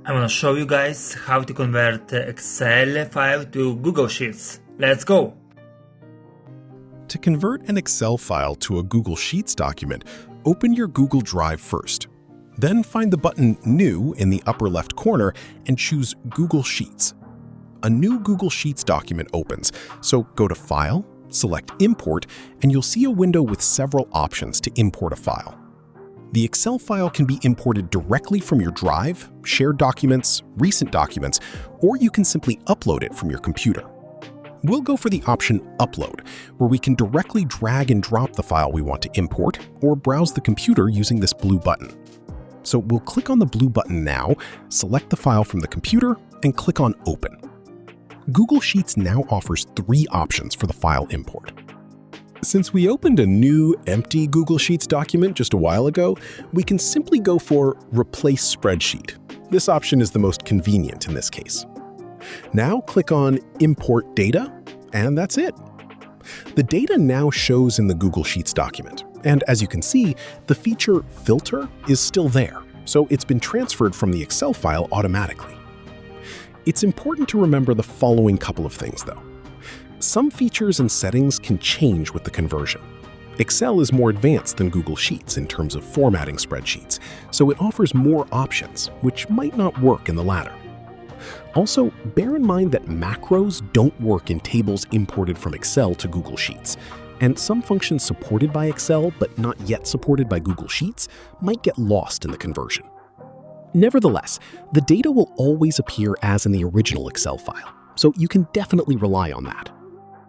I want to show you guys how to convert Excel file to Google Sheets. Let's go! To convert an Excel file to a Google Sheets document, open your Google Drive first. Then find the button New in the upper left corner and choose Google Sheets. A new Google Sheets document opens, so go to File, select Import, and you'll see a window with several options to import a file. The Excel file can be imported directly from your Drive, shared documents, recent documents, or you can simply upload it from your computer. We'll go for the option Upload, where we can directly drag and drop the file we want to import or browse the computer using this blue button. So we'll click on the blue button now, select the file from the computer, and click on Open. Google Sheets now offers 3 options for the file import. Since we opened a new, empty Google Sheets document just a while ago, we can simply go for Replace Spreadsheet. This option is the most convenient in this case. Now click on Import Data, and that's it. The data now shows in the Google Sheets document, and as you can see, the feature Filter is still there, so it's been transferred from the Excel file automatically. It's important to remember the following couple of things, though. Some features and settings can change with the conversion. Excel is more advanced than Google Sheets in terms of formatting spreadsheets, so it offers more options, which might not work in the latter. Also, bear in mind that macros don't work in tables imported from Excel to Google Sheets, and some functions supported by Excel but not yet supported by Google Sheets might get lost in the conversion. Nevertheless, the data will always appear as in the original Excel file, so you can definitely rely on that.